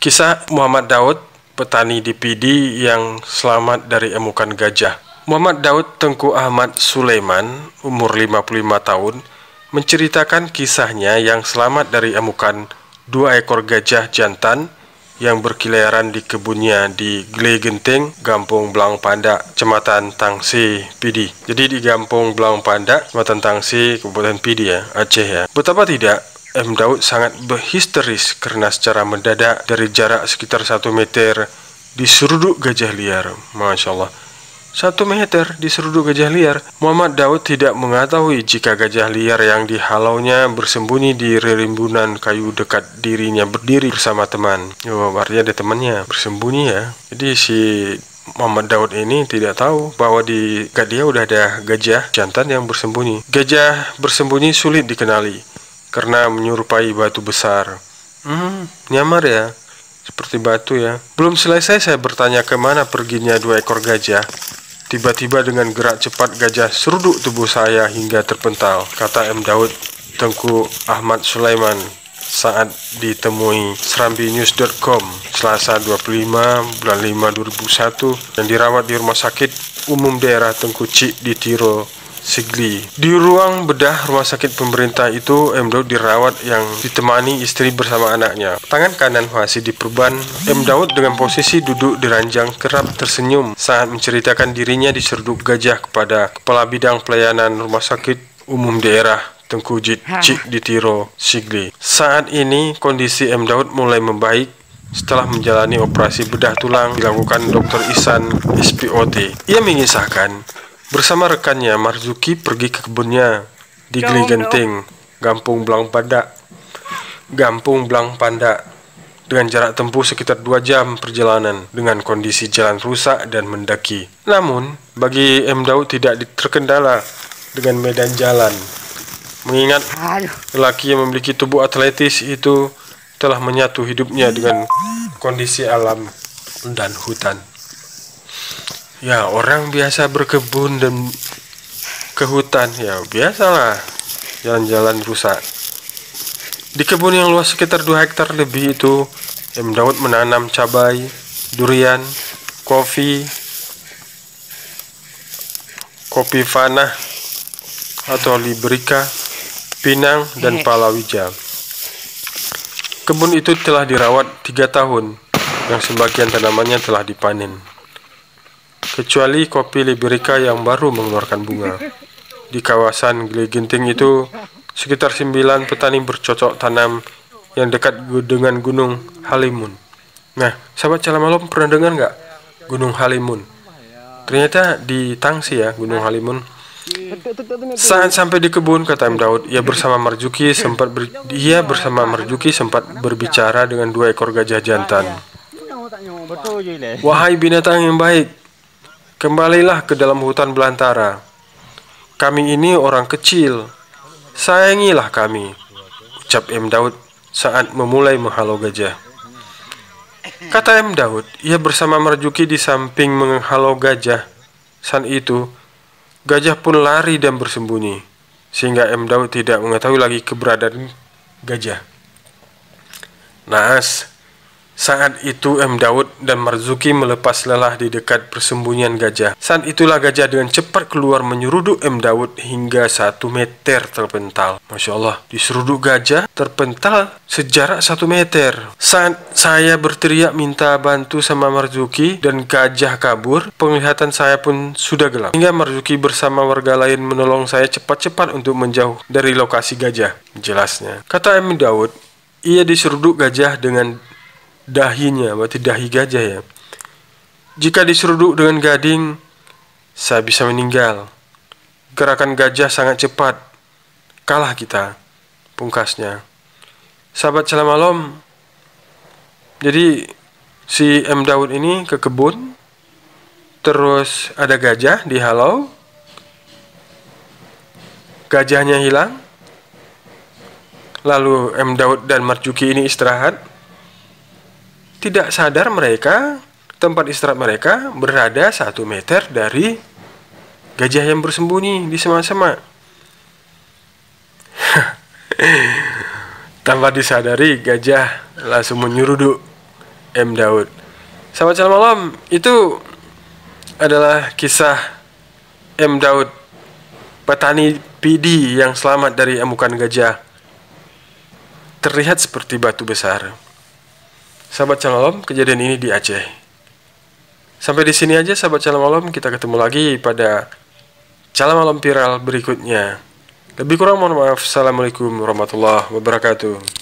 Kisah Muhammad Daud, petani di Pidi yang selamat dari emukan gajah. Muhammad Daud Tengku Ahmad Sulaiman, umur 55 tahun, menceritakan kisahnya yang selamat dari emukan 2 ekor gajah jantan yang berkeliaran di kebunnya di Gle Genting, Gampung Blang Pandak, Kecamatan Tangsi, Pidi. Jadi di Gampung Blang Pandak, Kecamatan Tangsi, Kabupaten Pidi ya, Aceh ya. Betapa tidak, M. Daud sangat berhisteris karena secara mendadak dari jarak sekitar 1 meter diseruduk gajah liar. Masya Allah, 1 meter diseruduk gajah liar. Muhammad Daud tidak mengetahui jika gajah liar yang dihalaunya bersembunyi di rimbunan kayu dekat dirinya berdiri bersama teman. Oh, artinya ada temannya bersembunyi ya. Jadi si Muhammad Daud ini tidak tahu bahwa di dekat dia udah ada gajah jantan yang bersembunyi. Gajah bersembunyi sulit dikenali karena menyerupai batu besar. Nyamar ya, seperti batu ya. Belum selesai saya bertanya kemana perginya 2 ekor gajah, tiba-tiba dengan gerak cepat gajah seruduk tubuh saya hingga terpental, kata M. Daud Tengku Ahmad Sulaiman saat ditemui serambinews.com Selasa 25 bulan 5 2001 dan dirawat di Rumah Sakit Umum Daerah Tengku Cik di Tiro, Sigli. Di ruang bedah rumah sakit pemerintah itu, M. Daud dirawat yang ditemani istri bersama anaknya. Tangan kanan masih diperban. M. Daud dengan posisi duduk di ranjang kerap tersenyum saat menceritakan dirinya diseruduk gajah kepada Kepala Bidang Pelayanan Rumah Sakit Umum Daerah Tengku Cik di Tiro, Sigli. Saat ini kondisi M. Daud mulai membaik setelah menjalani operasi bedah tulang dilakukan Dr. Ihsan SPOT. Ia mengisahkan bersama rekannya Marzuki pergi ke kebunnya di Gle Genting, Gampung Blang Pandak dengan jarak tempuh sekitar 2 jam perjalanan dengan kondisi jalan rusak dan mendaki. Namun bagi M. Daud tidak terkendala dengan medan jalan, mengingat lelaki yang memiliki tubuh atletis itu telah menyatu hidupnya dengan kondisi alam dan hutan. Ya, orang biasa berkebun dan ke hutan, ya biasalah jalan-jalan rusak. Di kebun yang luas sekitar 2 hektar lebih itu, M. Daud menanam cabai, durian, kopi fanah atau liberica, pinang, dan palawija. Kebun itu telah dirawat 3 tahun, yang sebagian tanamannya telah dipanen, kecuali kopi liberica yang baru mengeluarkan bunga. Di kawasan Gle Genting itu, sekitar 9 petani bercocok tanam yang dekat dengan Gunung Halimun. Nah, sahabat Calamalam pernah dengar nggak Gunung Halimun? Ternyata di Tangsi ya, Gunung Halimun. Saat sampai di kebun, kata M. Daud, ia bersama Marzuki sempat berbicara dengan 2 ekor gajah jantan. Wahai binatang yang baik, kembalilah ke dalam hutan belantara. Kami ini orang kecil, sayangilah kami, ucap M. Daud saat memulai menghalau gajah. Kata M. Daud, ia bersama Marzuki di samping menghalau gajah. Saat itu, gajah pun lari dan bersembunyi, sehingga M. Daud tidak mengetahui lagi keberadaan gajah. Naas, saat itu M. Daud dan Marzuki melepas lelah di dekat persembunyian gajah. Saat itulah gajah dengan cepat keluar menyeruduk M. Daud hingga 1 meter terpental. Masya Allah, diseruduk gajah terpental sejarak 1 meter. Saat saya berteriak minta bantu sama Marzuki dan gajah kabur, penglihatan saya pun sudah gelap. Hingga Marzuki bersama warga lain menolong saya cepat-cepat untuk menjauh dari lokasi gajah. Jelasnya, kata M. Daud, ia diseruduk gajah dengan dahinya, berarti dahi gajah ya. Jika diseruduk dengan gading, saya bisa meninggal. Gerakan gajah sangat cepat, kalah kita, pungkasnya. Sahabat Calamalam, jadi si M. Daud ini ke kebun, terus ada gajah dihalau, gajahnya hilang, lalu M. Daud dan Marzuki ini istirahat. Tidak sadar mereka, tempat istirahat mereka berada 1 meter dari gajah yang bersembunyi di semak-semak. Tanpa disadari, gajah langsung menyeruduk M. Daud. Sahabat Shalom Alam, itu adalah kisah M. Daud, petani pidi yang selamat dari emukan gajah. Terlihat seperti batu besar. Sahabat Shalom Alam, kejadian ini di Aceh. Sampai di sini aja sahabat Shalom Alam, kita ketemu lagi pada Shalom Alam viral berikutnya. Lebih kurang mohon maaf. Assalamualaikum warahmatullahi wabarakatuh.